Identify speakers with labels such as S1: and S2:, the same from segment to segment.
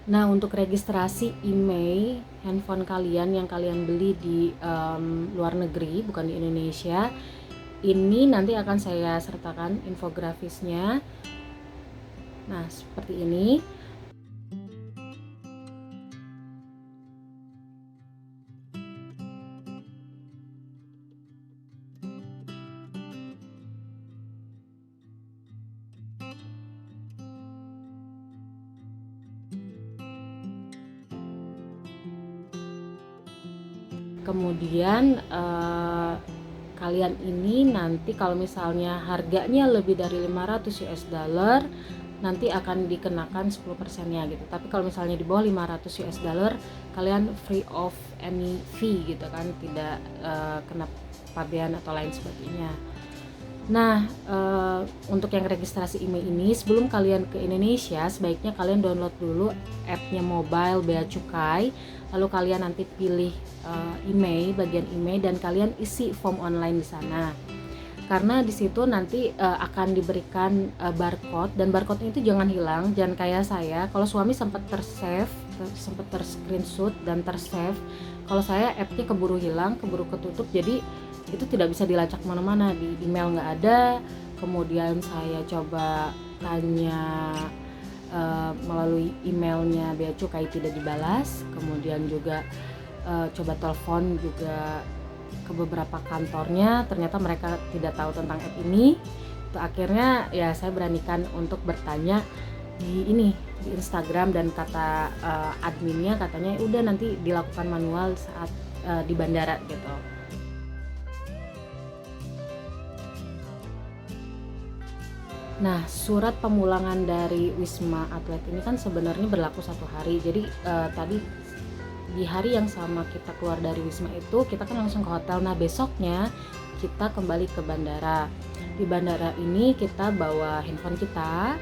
S1: Nah, untuk registrasi email handphone kalian yang kalian beli di luar negeri, bukan di Indonesia, ini nanti akan saya sertakan infografisnya. Nah, seperti ini. Kemudian kalian ini nanti kalau misalnya harganya lebih dari 500 US dollar nanti akan dikenakan 10%-nya gitu. Tapi kalau misalnya di bawah 500 US dollar kalian free of any fee gitu kan, tidak kena pabean atau lain sebagainya. Nah, untuk yang registrasi email ini, sebelum kalian ke Indonesia, sebaiknya kalian download dulu app-nya mobile Bea Cukai, lalu kalian nanti pilih email, bagian email, dan kalian isi form online di sana. Karena di situ nanti akan diberikan barcode, dan barcode itu jangan hilang, jangan kayak saya. Kalau suami sempat tersave, sempat terscreenshot dan tersave. Kalau saya app-nya keburu hilang, keburu ketutup, jadi itu tidak bisa dilacak mana-mana, di email nggak ada. Kemudian saya coba tanya melalui emailnya Bea Cukai tidak dibalas. Kemudian juga coba telepon juga ke beberapa kantornya, ternyata mereka tidak tahu tentang app ini. Itu akhirnya ya saya beranikan untuk bertanya di Instagram, dan kata adminnya katanya udah nanti dilakukan manual saat di bandara gitu. Nah, surat pemulangan dari Wisma Atlet ini kan sebenarnya berlaku 1 hari. Jadi tadi di hari yang sama kita keluar dari Wisma itu, kita kan langsung ke hotel. Nah, besoknya kita kembali ke bandara. Di bandara ini kita bawa handphone kita.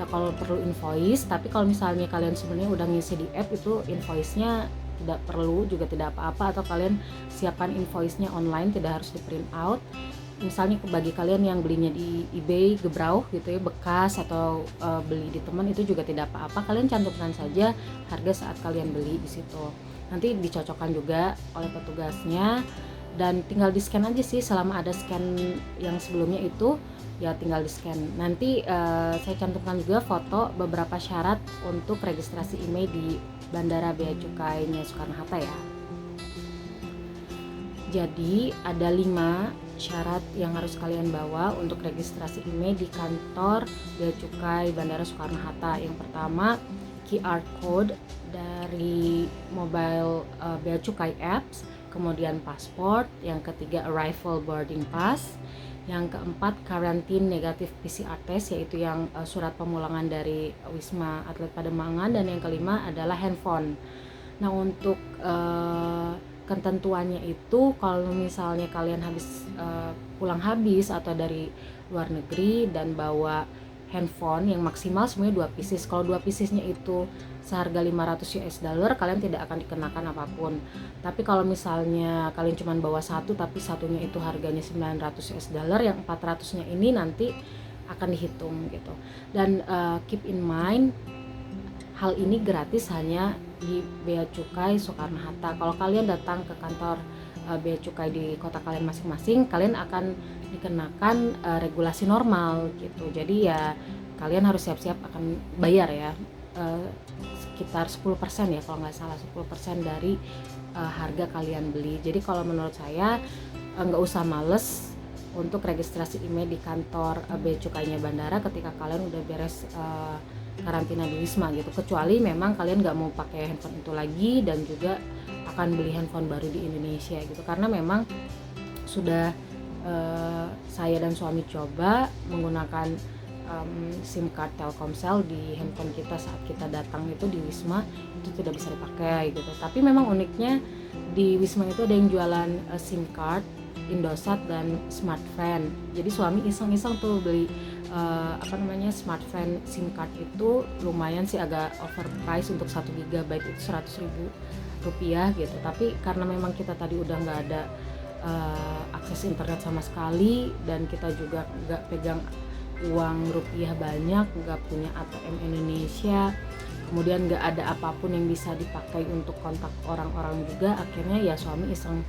S1: Nah, kalau perlu invoice, tapi kalau misalnya kalian sebenarnya udah ngisi di app, itu invoice-nya tidak perlu, juga tidak apa-apa, atau kalian siapkan invoice-nya online, tidak harus di print out. Misalnya bagi kalian yang belinya di eBay, gebrauch gitu ya, bekas, atau beli di teman, itu juga tidak apa-apa, kalian cantumkan saja harga saat kalian beli di situ. Nanti dicocokkan juga oleh petugasnya, dan tinggal di scan aja sih. Selama ada scan yang sebelumnya itu ya tinggal di scan. Nanti saya cantumkan juga foto beberapa syarat untuk registrasi email di Bandara Bea Cukainya Soekarno-Hatta ya. Jadi ada 5 syarat yang harus kalian bawa untuk registrasi email di kantor Bea Cukai Bandara Soekarno-Hatta. Yang pertama, QR code dari mobile Bea Cukai apps, kemudian pasport. Yang ketiga, arrival boarding pass. Yang keempat, karantin negatif PCR test, yaitu yang surat pemulangan dari Wisma Atlet Pademangan. Dan yang kelima adalah handphone. Nah, untuk ketentuannya itu, kalau misalnya kalian pulang habis atau dari luar negeri dan bawa handphone yang maksimal semuanya 2 pieces. Kalau 2 piecesnya itu seharga 500 US dollar, kalian tidak akan dikenakan apapun. Tapi kalau misalnya kalian cuma bawa satu, tapi satunya itu harganya 900 US dollar, yang 400-nya ini nanti akan dihitung gitu. Dan keep in mind, hal ini gratis hanya di Bea Cukai Soekarno-Hatta. Kalau kalian datang ke kantor Bea Cukai di kota kalian masing-masing, kalian akan dikenakan regulasi normal gitu. Jadi ya kalian harus siap-siap akan bayar ya, sekitar 10% ya kalau nggak salah, 10% dari harga kalian beli. Jadi kalau menurut saya nggak usah males untuk registrasi email di kantor Bea Cukainya bandara ketika kalian udah beres karantina di Wisma gitu, kecuali memang kalian nggak mau pakai handphone itu lagi dan juga akan beli handphone baru di Indonesia gitu. Karena memang sudah saya dan suami coba menggunakan SIM card Telkomsel di handphone kita saat kita datang itu di Wisma, itu tidak bisa dipakai gitu. Tapi memang uniknya di Wisma itu ada yang jualan SIM card Indosat dan Smartfren. Jadi suami iseng-iseng tuh beli Smartfren SIM card. Itu lumayan sih, agak overprice, untuk 1 GB itu 100.000 rupiah gitu. Tapi karena memang kita tadi udah nggak ada akses internet sama sekali, dan kita juga nggak pegang uang rupiah banyak, nggak punya ATM Indonesia, kemudian nggak ada apapun yang bisa dipakai untuk kontak orang-orang juga. Akhirnya ya suami iseng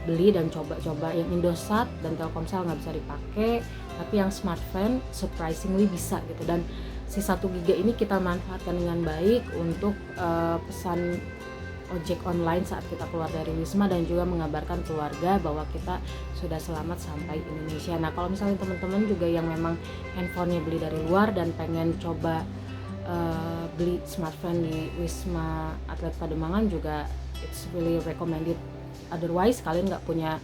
S1: beli dan coba-coba yang Indosat dan Telkomsel nggak bisa dipakai, tapi yang smartphone surprisingly bisa gitu. Dan si 1 giga ini kita manfaatkan dengan baik untuk pesan ojek online saat kita keluar dari Wisma dan juga mengabarkan keluarga bahwa kita sudah selamat sampai Indonesia. Nah, kalau misalnya teman-teman juga yang memang handphonenya beli dari luar dan pengen coba beli smartphone di Wisma Atlet Pademangan juga it's really recommended. Otherwise kalian nggak punya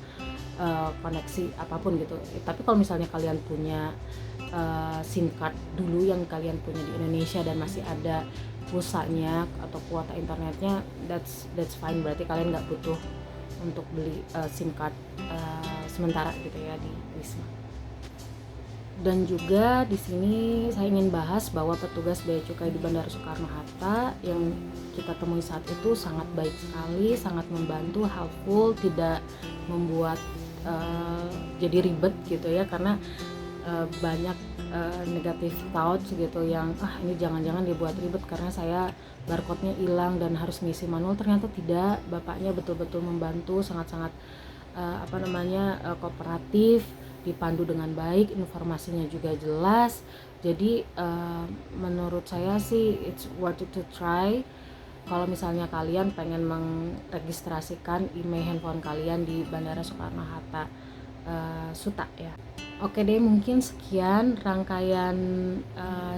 S1: koneksi apapun gitu. Tapi kalau misalnya kalian punya SIM card dulu yang kalian punya di Indonesia dan masih ada pulsanya atau kuota internetnya, that's fine, berarti kalian nggak butuh untuk beli SIM card sementara gitu ya di Wisma. Dan juga di sini saya ingin bahas bahwa petugas bea cukai di Bandara Soekarno-Hatta yang kita temui saat itu sangat baik sekali, sangat membantu, helpful, tidak membuat jadi ribet gitu ya, karena banyak negative thoughts gitu yang ini jangan-jangan dibuat ribet karena saya barcode-nya hilang dan harus ngisi manual. Ternyata tidak, bapaknya betul-betul membantu, sangat-sangat kooperatif, dipandu dengan baik, informasinya juga jelas. Jadi menurut saya sih it's worth it to try kalau misalnya kalian pengen meregistrasikan email handphone kalian di Bandara Soekarno-Hatta Suta ya. Oke deh, mungkin sekian rangkaian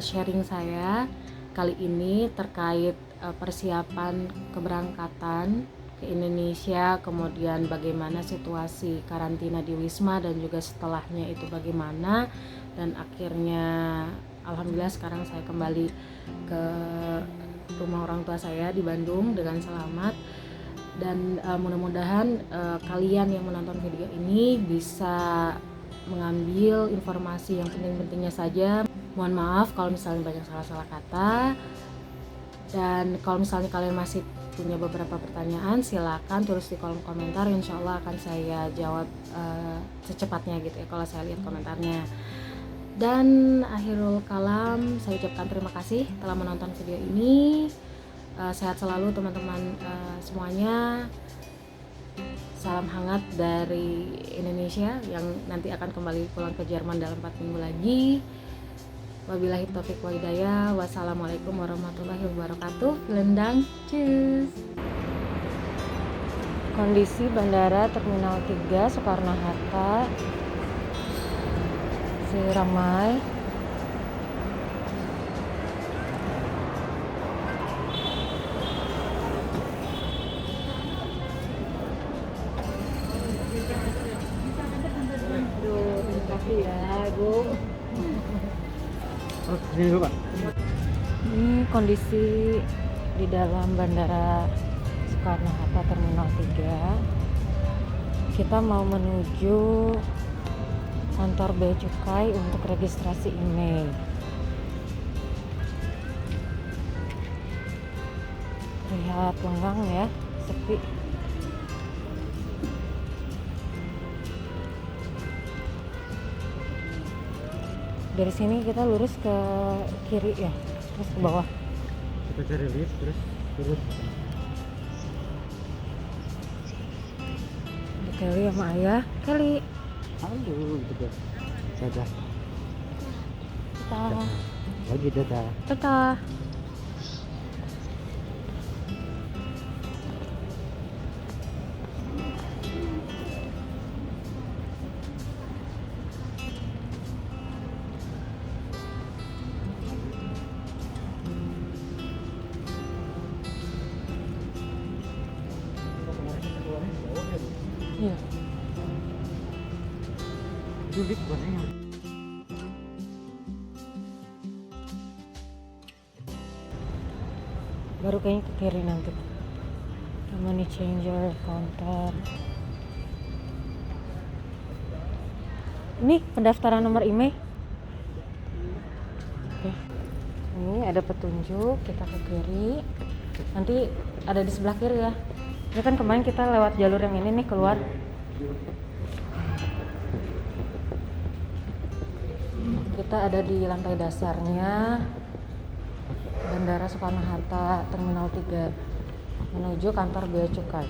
S1: sharing saya kali ini terkait persiapan keberangkatan ke Indonesia, kemudian bagaimana situasi karantina di Wisma dan juga setelahnya itu bagaimana, dan akhirnya alhamdulillah sekarang saya kembali ke rumah orang tua saya di Bandung dengan selamat. Dan mudah-mudahan kalian yang menonton video ini bisa mengambil informasi yang penting-pentingnya saja. Mohon maaf kalau misalnya banyak salah-salah kata, dan kalau misalnya kalian masih punya beberapa pertanyaan silakan tulis di kolom komentar, insya Allah akan saya jawab secepatnya gitu ya kalau saya lihat komentarnya. Dan akhirul kalam, saya ucapkan terima kasih telah menonton video ini. Sehat selalu teman-teman semuanya. Salam hangat dari Indonesia yang nanti akan kembali pulang ke Jerman dalam 4 minggu lagi. Wabillahi taufiq wa hidayah. Wassalamualaikum warahmatullahi wabarakatuh. Vielen Dank. Tschüss. Kondisi Bandara Terminal 3 Soekarno-Hatta masih ramai. Ini kondisi di dalam Bandara Soekarno-Hatta Terminal 3. Kita mau menuju kantor bea cukai untuk registrasi email. Terlihat lengang ya, sepi. Dari sini kita lurus ke kiri ya, terus ke bawah.
S2: Kita cari lift terus lurus.
S1: Ada Kelly sama Ayah. Kelly.
S2: Halo, gitu deh. Dadah.
S1: Dadah.
S2: Lagi dadah.
S1: Dadah. Iya.
S2: Dulik banget.
S1: Baru kayaknya ke kiri nanti. Money changer, counter. Ini pendaftaran nomor email. Oke. Ini ada petunjuk, kita ke kiri. Nanti ada di sebelah kiri ya. Ini kan kemarin kita lewat jalur yang ini nih keluar. Kita ada di lantai dasarnya. Bandara Soekarno Hatta Terminal 3 menuju kantor Bea Cukai.